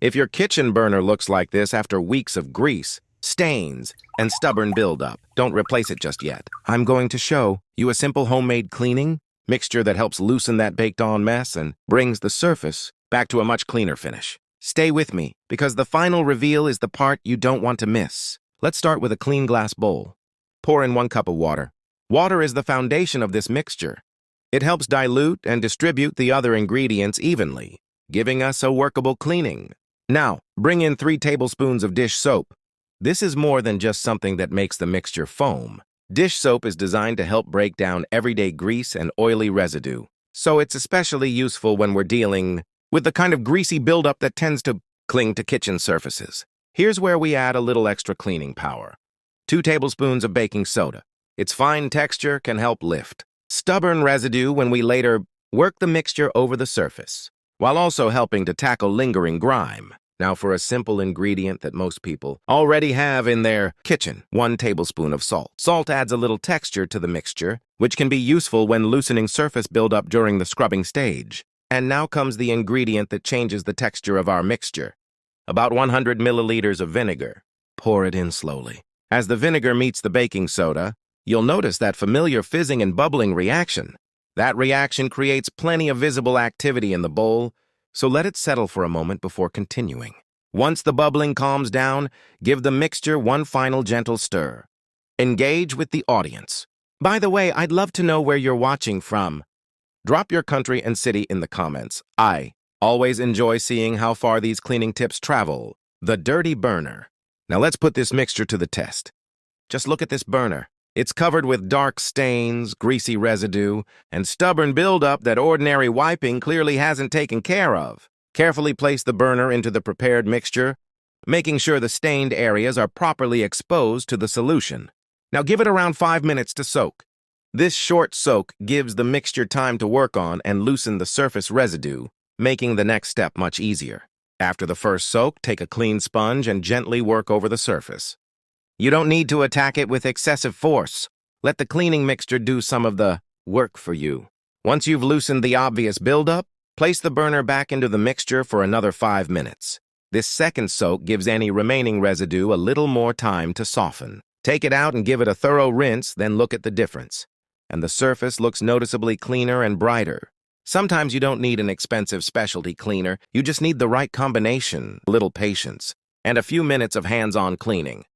If your kitchen burner looks like this after weeks of grease, stains, and stubborn buildup, don't replace it just yet. I'm going to show you a simple homemade cleaning mixture that helps loosen that baked-on mess and brings the surface back to a much cleaner finish. Stay with me, because the final reveal is the part you don't want to miss. Let's start with a clean glass bowl. Pour in 1 cup of water. Water is the foundation of this mixture. It helps dilute and distribute the other ingredients evenly, giving us a workable cleaning. Now, bring in 3 tablespoons of dish soap. This is more than just something that makes the mixture foam. Dish soap is designed to help break down everyday grease and oily residue, so it's especially useful when we're dealing with the kind of greasy buildup that tends to cling to kitchen surfaces. Here's where we add a little extra cleaning power. 2 tablespoons of baking soda. Its fine texture can help lift stubborn residue when we later work the mixture over the surface, while also helping to tackle lingering grime. Now for a simple ingredient that most people already have in their kitchen, 1 tablespoon of salt. Salt adds a little texture to the mixture, which can be useful when loosening surface buildup during the scrubbing stage. And now comes the ingredient that changes the texture of our mixture. About 100 milliliters of vinegar. Pour it in slowly. As the vinegar meets the baking soda, you'll notice that familiar fizzing and bubbling reaction. That reaction creates plenty of visible activity in the bowl, so let it settle for a moment before continuing. Once the bubbling calms down, give the mixture one final gentle stir. Engage with the audience. By the way, I'd love to know where you're watching from. Drop your country and city in the comments. I always enjoy seeing how far these cleaning tips travel. The dirty burner. Now let's put this mixture to the test. Just look at this burner. It's covered with dark stains, greasy residue, and stubborn buildup that ordinary wiping clearly hasn't taken care of. Carefully place the burner into the prepared mixture, making sure the stained areas are properly exposed to the solution. Now give it around 5 minutes to soak. This short soak gives the mixture time to work on and loosen the surface residue, making the next step much easier. After the first soak, take a clean sponge and gently work over the surface. You don't need to attack it with excessive force. Let the cleaning mixture do some of the work for you. Once you've loosened the obvious buildup, place the burner back into the mixture for another 5 minutes. This second soak gives any remaining residue a little more time to soften. Take it out and give it a thorough rinse, then look at the difference. And the surface looks noticeably cleaner and brighter. Sometimes you don't need an expensive specialty cleaner, you just need the right combination, a little patience, and a few minutes of hands-on cleaning.